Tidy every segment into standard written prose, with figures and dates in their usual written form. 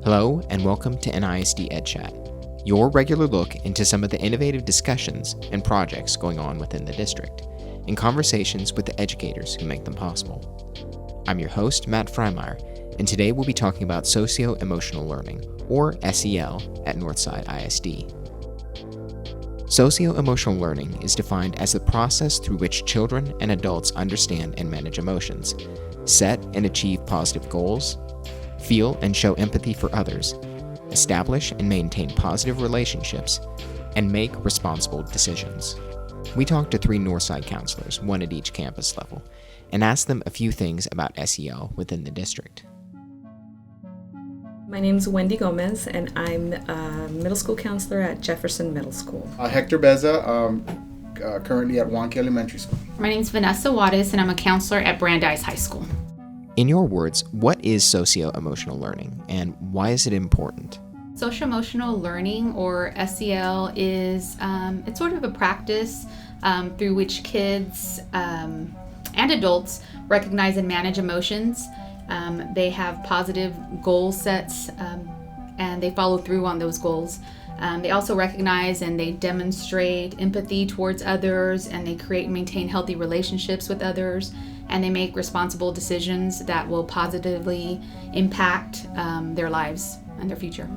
Hello and welcome to NISD EdChat, your regular look into some of the innovative discussions and projects going on within the district, in conversations with the educators who make them possible. I'm your host, Matt Freimeyer, and today we'll be talking about Socio-Emotional Learning, or SEL, at Northside ISD. Socio-emotional learning is defined as the process through which children and adults understand and manage emotions, set and achieve positive goals, feel and show empathy for others, establish and maintain positive relationships, and make responsible decisions. We talked to 3 Northside counselors, one at each campus level, and asked them a few things about SEL within the district. My name is Wendy Gomez, and I'm a middle school counselor at Jefferson Middle School. Hector Beza, currently at Wonky Elementary School. My name is Vanessa Wattis, and I'm a counselor at Brandeis High School. In your words, what is socio-emotional learning, and why is it important? Socio-emotional learning, or SEL, is it's sort of a practice through which kids and adults recognize and manage emotions. They have positive goal sets and they follow through on those goals. They also recognize and they demonstrate empathy towards others, and they create and maintain healthy relationships with others, and they make responsible decisions that will positively impact their lives and their future.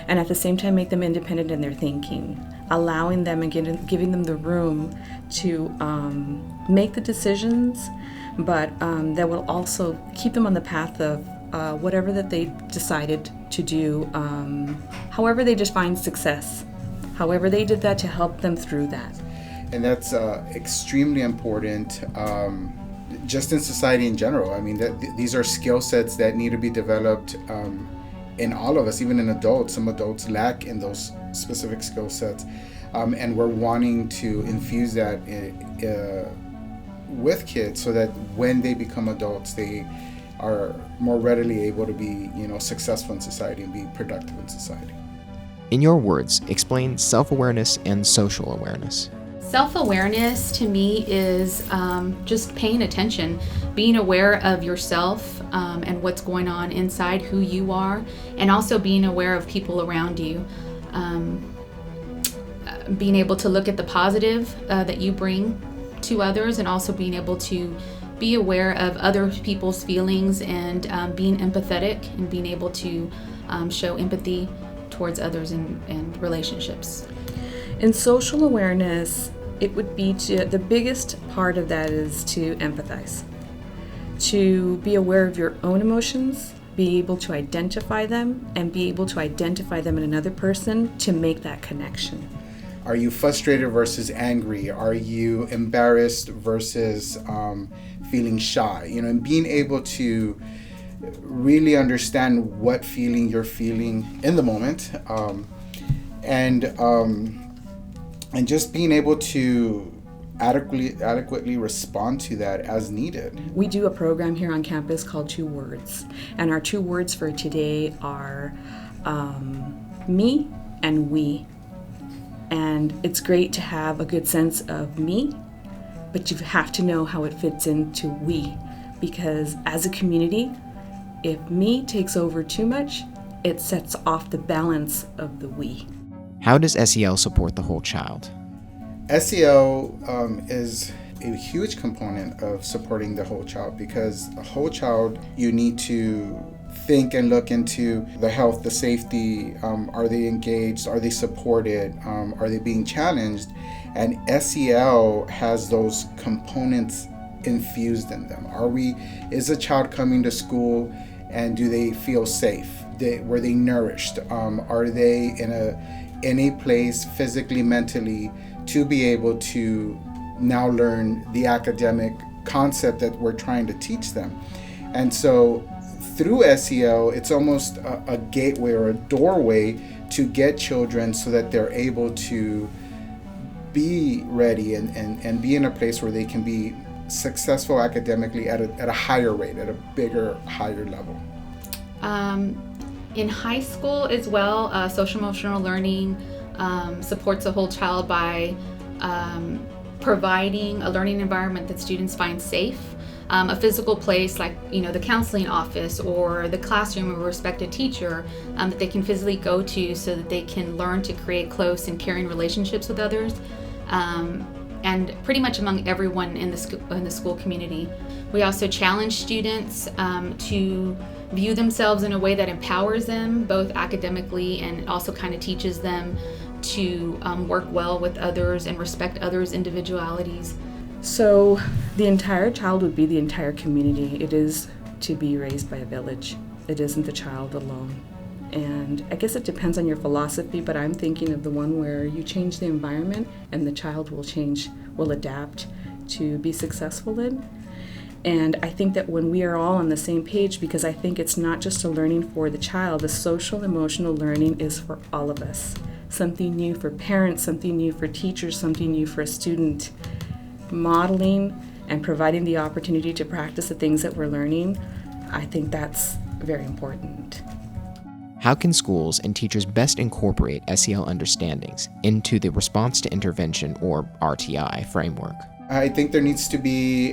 And at the same time, make them independent in their thinking, allowing them and giving them the room to make the decisions, but that will also keep them on the path of whatever that they decided to do, however they define success, however they did that to help them through that. And that's extremely important just in society in general. I mean, these are skill sets that need to be developed in all of us, even in adults. Some adults lack in those specific skill sets, and we're wanting to infuse that with kids so that when they become adults, they are more readily able to be, successful in society and be productive in society. In your words, explain self-awareness and social awareness. Self-awareness to me is just paying attention, being aware of yourself and what's going on inside who you are, and also being aware of people around you. Being able to look at the positive that you bring to others, and also being able to be aware of other people's feelings, and being empathetic and being able to show empathy towards others and relationships. In social awareness, it would be the biggest part of that is to empathize, to be aware of your own emotions, be able to identify them, and be able to identify them in another person to make that connection. Are you frustrated versus angry? Are you embarrassed versus feeling shy? And being able to really understand what feeling you're feeling in the moment, and just being able to adequately respond to that as needed. We do a program here on campus called 2 Words, and our 2 words for today are me and we. And it's great to have a good sense of me, but you have to know how it fits into we, because as a community, if me takes over too much, it sets off the balance of the we. How does SEL support the whole child? SEL is a huge component of supporting the whole child, because a whole child, you need to think and look into the health, the safety. Are they engaged? Are they supported? Are they being challenged? And SEL has those components infused in them. Is a child coming to school, and do they feel safe? Were they nourished? Are they in a place physically, mentally, to be able to now learn the academic concept that we're trying to teach them? And so through SEL, it's almost a gateway or a doorway to get children so that they're able to be ready and be in a place where they can be successful academically at a higher rate, at a bigger, higher level. In high school as well, social-emotional learning supports the whole child by providing a learning environment that students find safe, a physical place like, the counseling office or the classroom of a respected teacher that they can physically go to so that they can learn to create close and caring relationships with others, and pretty much among everyone in the school community. We also challenge students to view themselves in a way that empowers them, both academically, and also kind of teaches them to work well with others and respect others' individualities. So the entire child would be the entire community. It is to be raised by a village. It isn't the child alone. And I guess it depends on your philosophy, but I'm thinking of the one where you change the environment and the child will adapt to be successful in. And I think that when we are all on the same page, because I think it's not just a learning for the child, the social-emotional learning is for all of us. Something new for parents, something new for teachers, something new for a student. Modeling and providing the opportunity to practice the things that we're learning, I think that's very important. How can schools and teachers best incorporate SEL understandings into the response to intervention, or RTI, framework? I think there needs to be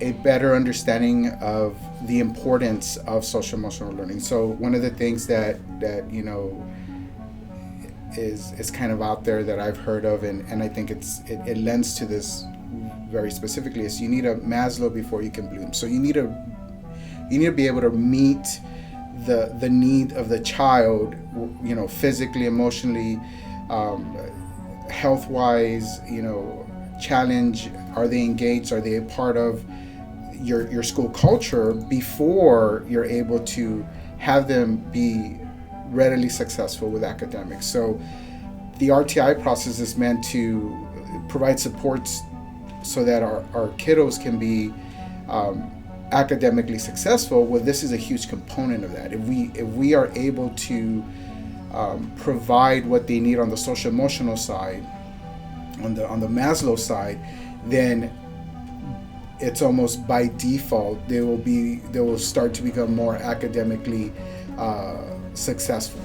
a better understanding of the importance of social-emotional learning. So one of the things that is kind of out there that I've heard of, and I think it lends to this very specifically, is you need a Maslow before you can bloom. So you need to be able to meet the need of the child, physically, emotionally, health-wise, challenge. Are they engaged? Are they a part of your school culture before you're able to have them be readily successful with academics? So the RTI process is meant to provide supports so that our kiddos can be academically successful. Well, this is a huge component of that. If we are able to provide what they need on the social-emotional side, on the Maslow side, then it's almost by default they will start to become more academically successful.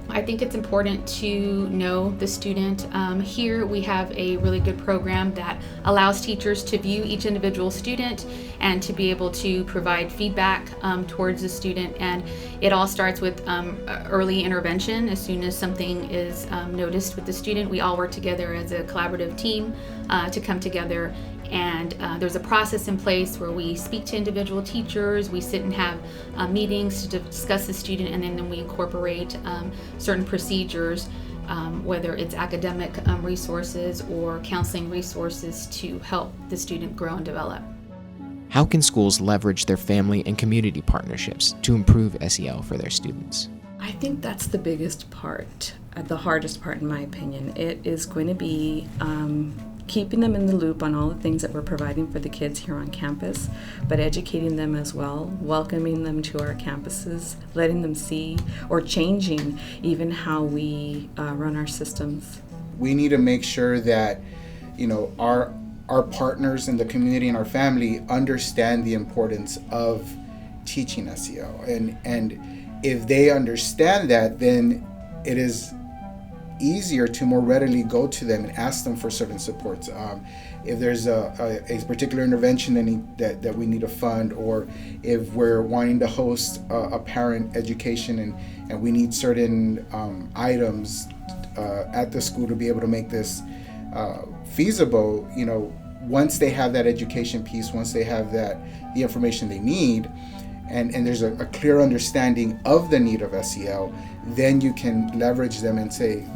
I think it's important to know the student. Here we have a really good program that allows teachers to view each individual student and to be able to provide feedback towards the student. And it all starts with early intervention. As soon as something is noticed with the student, we all work together as a collaborative team to come together. And there's a process in place where we speak to individual teachers, we sit and have meetings to discuss the student, and then we incorporate certain procedures, whether it's academic resources or counseling resources to help the student grow and develop. How can schools leverage their family and community partnerships to improve SEL for their students? I think that's the biggest part, the hardest part in my opinion. It is going to be keeping them in the loop on all the things that we're providing for the kids here on campus, but educating them as well, welcoming them to our campuses, letting them see, or changing even how we run our systems. We need to make sure that our partners in the community and our family understand the importance of teaching SEL, and if they understand that, then it is easier to more readily go to them and ask them for certain supports. If there's a particular intervention that we need to fund, or if we're wanting to host a parent education and we need certain items at the school to be able to make this feasible, once they have that education piece, once they have the information they need, and there's a clear understanding of the need of SEL, then you can leverage them and say,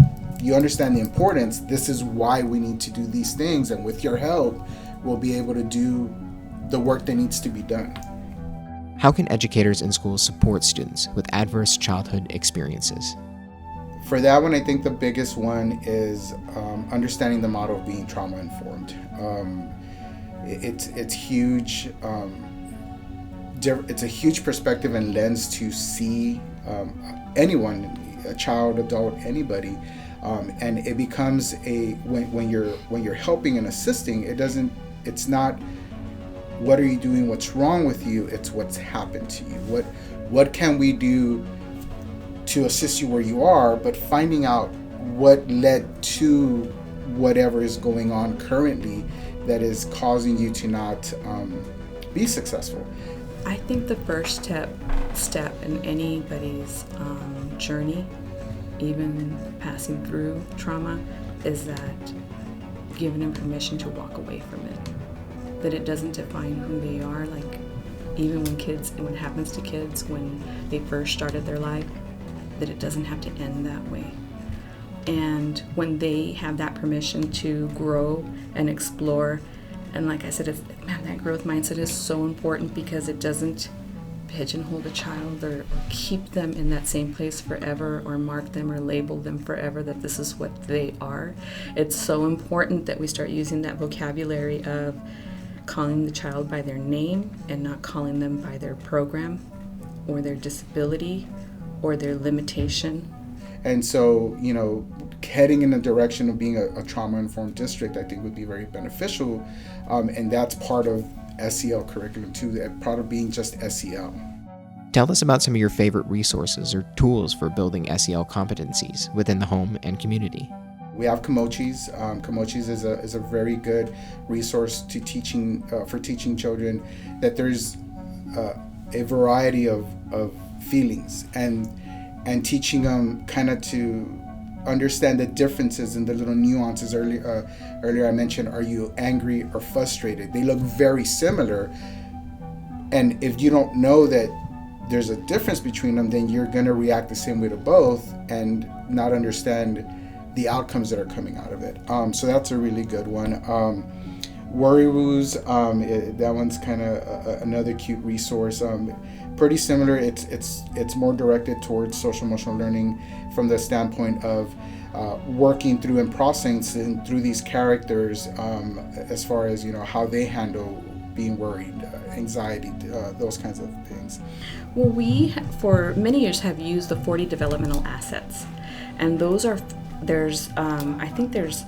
you understand the importance, this is why we need to do these things, and with your help, we'll be able to do the work that needs to be done. How can educators in schools support students with adverse childhood experiences? For that one, I think the biggest one is understanding the model of being trauma-informed. It's huge. It's a huge perspective and lens to see anyone, a child, adult, anybody, and it becomes when you're helping and assisting, it's not what are you doing, what's wrong with you, it's what's happened to you. What can we do to assist you where you are, but finding out what led to whatever is going on currently that is causing you to not be successful? I think the first step in anybody's journey, even passing through trauma, is that giving them permission to walk away from it. That it doesn't define who they are. Like, even when it happens to kids when they first started their life, that it doesn't have to end that way. And when they have that permission to grow and explore, and like I said, that growth mindset is so important, because it doesn't pigeonhole the child or keep them in that same place forever, or mark them or label them forever that this is what they are. It's so important that we start using that vocabulary of calling the child by their name and not calling them by their program or their disability or their limitation. And so, heading in the direction of being a trauma-informed district, I think would be very beneficial. And that's part of SEL curriculum too, part of being just SEL. Tell us about some of your favorite resources or tools for building SEL competencies within the home and community. We have Competencies. Competencies is a very good resource to for teaching children that there's a variety of feelings, and teaching them kind of to understand the differences and the little nuances. Earlier I mentioned, are you angry or frustrated? They look very similar, and if you don't know that there's a difference between them, then you're going to react the same way to both and not understand the outcomes that are coming out of it. So that's a really good one. Worry Woos, that one's kind of another cute resource. Pretty similar. It's more directed towards social-emotional learning from the standpoint of working through and processing through these characters, as far as how they handle being worried, anxiety, those kinds of things. Well, we for many years have used the 40 developmental assets, and I think there's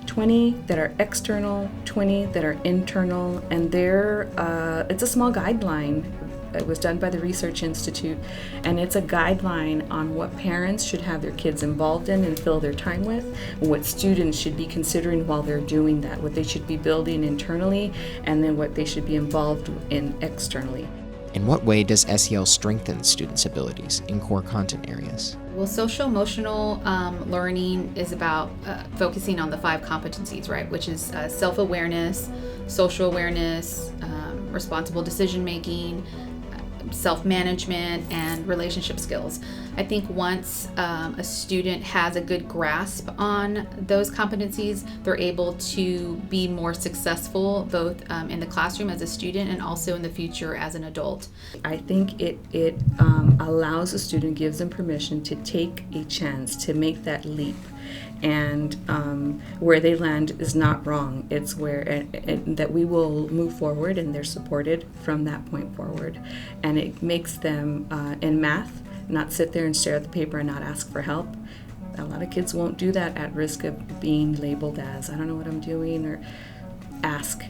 20 that are external, 20 that are internal, and it's a small guideline. It was done by the Research Institute, and it's a guideline on what parents should have their kids involved in and fill their time with, and what students should be considering while they're doing that, what they should be building internally, and then what they should be involved in externally. In what way does SEL strengthen students' abilities in core content areas? Well, social-emotional learning is about focusing on the 5 competencies, right? Which is self-awareness, social awareness, responsible decision-making, self-management, and relationship skills. I think once a student has a good grasp on those competencies, they're able to be more successful both in the classroom as a student and also in the future as an adult. I think it allows a student, gives them permission to take a chance to make that leap. And where they land is not wrong. It's where that we will move forward, and they're supported from that point forward. And it makes them, in math, not sit there and stare at the paper and not ask for help. A lot of kids won't do that at risk of being labeled as, I don't know what I'm doing, or ask.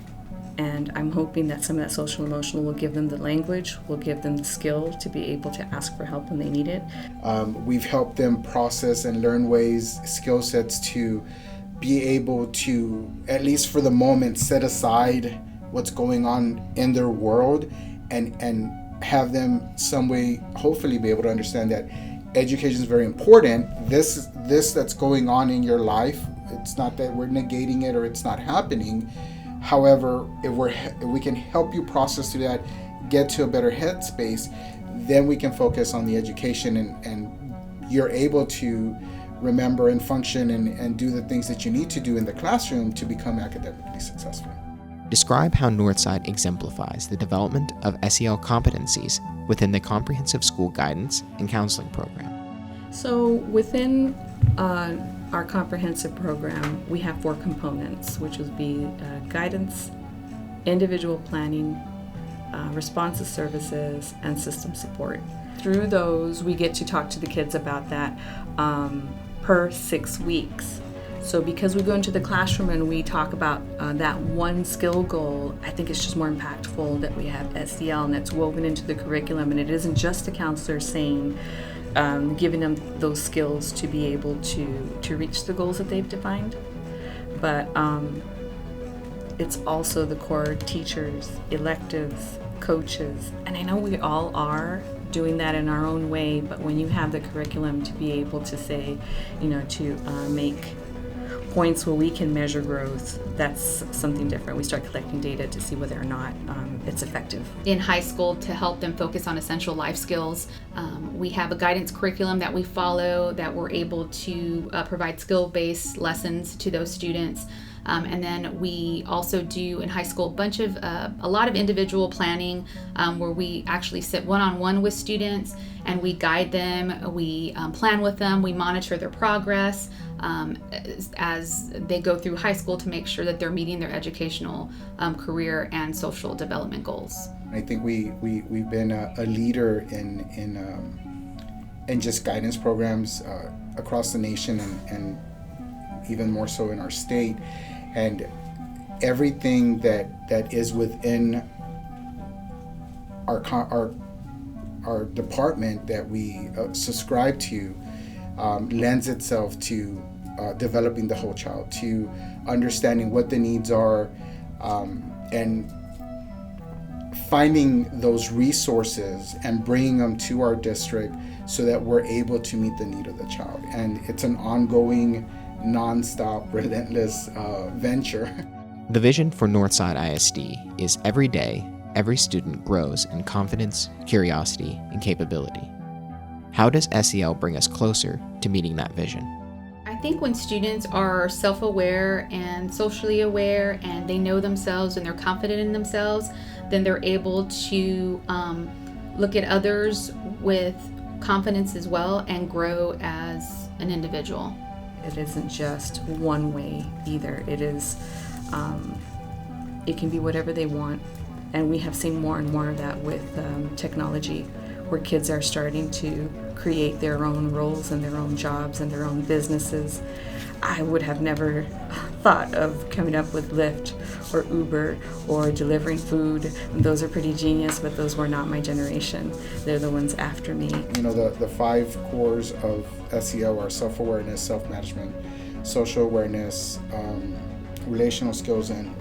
And I'm hoping that some of that social emotional will give them the language, will give them the skill to be able to ask for help when they need it. We've helped them process and learn skill sets to be able to, at least for the moment, set aside what's going on in their world and have them some way hopefully be able to understand that education is very important. This that's going on in your life, it's not that we're negating it or it's not happening. However, if we can help you process through that, get to a better headspace, then we can focus on the education, and you're able to remember and function and do the things that you need to do in the classroom to become academically successful. Describe how Northside exemplifies the development of SEL competencies within the Comprehensive School Guidance and Counseling Program. So within our comprehensive program, we have 4 components, which would be guidance, individual planning, responsive services, and system support. Through those, we get to talk to the kids about that per 6 weeks. So because we go into the classroom and we talk about that one skill goal, I think it's just more impactful that we have SEL and that's woven into the curriculum, and it isn't just the counselor saying, giving them those skills to be able to reach the goals that they've defined. But it's also the core teachers, electives, coaches, and I know we all are doing that in our own way, but when you have the curriculum to be able to say, to make points where we can measure growth, that's something different. We start collecting data to see whether or not it's effective. In high school, to help them focus on essential life skills, we have a guidance curriculum that we follow that we're able to provide skill-based lessons to those students. And then we also do in high school a lot of individual planning where we actually sit one-on-one with students and we guide them, we plan with them, we monitor their progress as they go through high school to make sure that they're meeting their educational, career, and social development goals. I think we've been a leader in just guidance programs across the nation and even more so in our state. And everything that is within our department that we subscribe to lends itself to developing the whole child, to understanding what the needs are, and finding those resources and bringing them to our district so that we're able to meet the need of the child. And it's an ongoing, non-stop, relentless venture. The vision for Northside ISD is every day, every student grows in confidence, curiosity, and capability. How does SEL bring us closer to meeting that vision? I think when students are self-aware and socially aware and they know themselves and they're confident in themselves, then they're able to look at others with confidence as well and grow as an individual. It isn't just one way either. It is, it can be whatever they want. And we have seen more and more of that with technology, where kids are starting to create their own roles and their own jobs and their own businesses. I would have never thought of coming up with Lyft or Uber or delivering food. Those are pretty genius, but those were not my generation. They're the ones after me. The 5 cores of SEL are self-awareness, self-management, social awareness, relational skills, and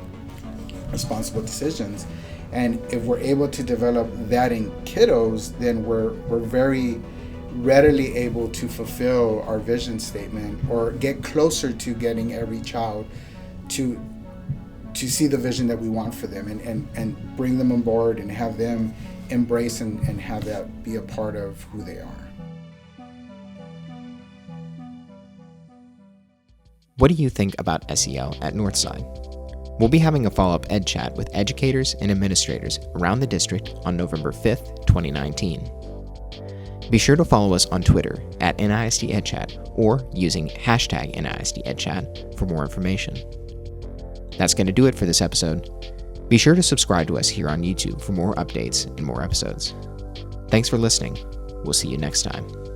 responsible decisions. And if we're able to develop that in kiddos, then we're very readily able to fulfill our vision statement or get closer to getting every child to see the vision that we want for them and bring them on board and have them embrace and have that be a part of who they are. What do you think about SEL at Northside? We'll be having a follow-up EdChat with educators and administrators around the district on November 5th, 2019. Be sure to follow us on Twitter at NISD EdChat or using hashtag NISD EdChat for more information. That's going to do it for this episode. Be sure to subscribe to us here on YouTube for more updates and more episodes. Thanks for listening. We'll see you next time.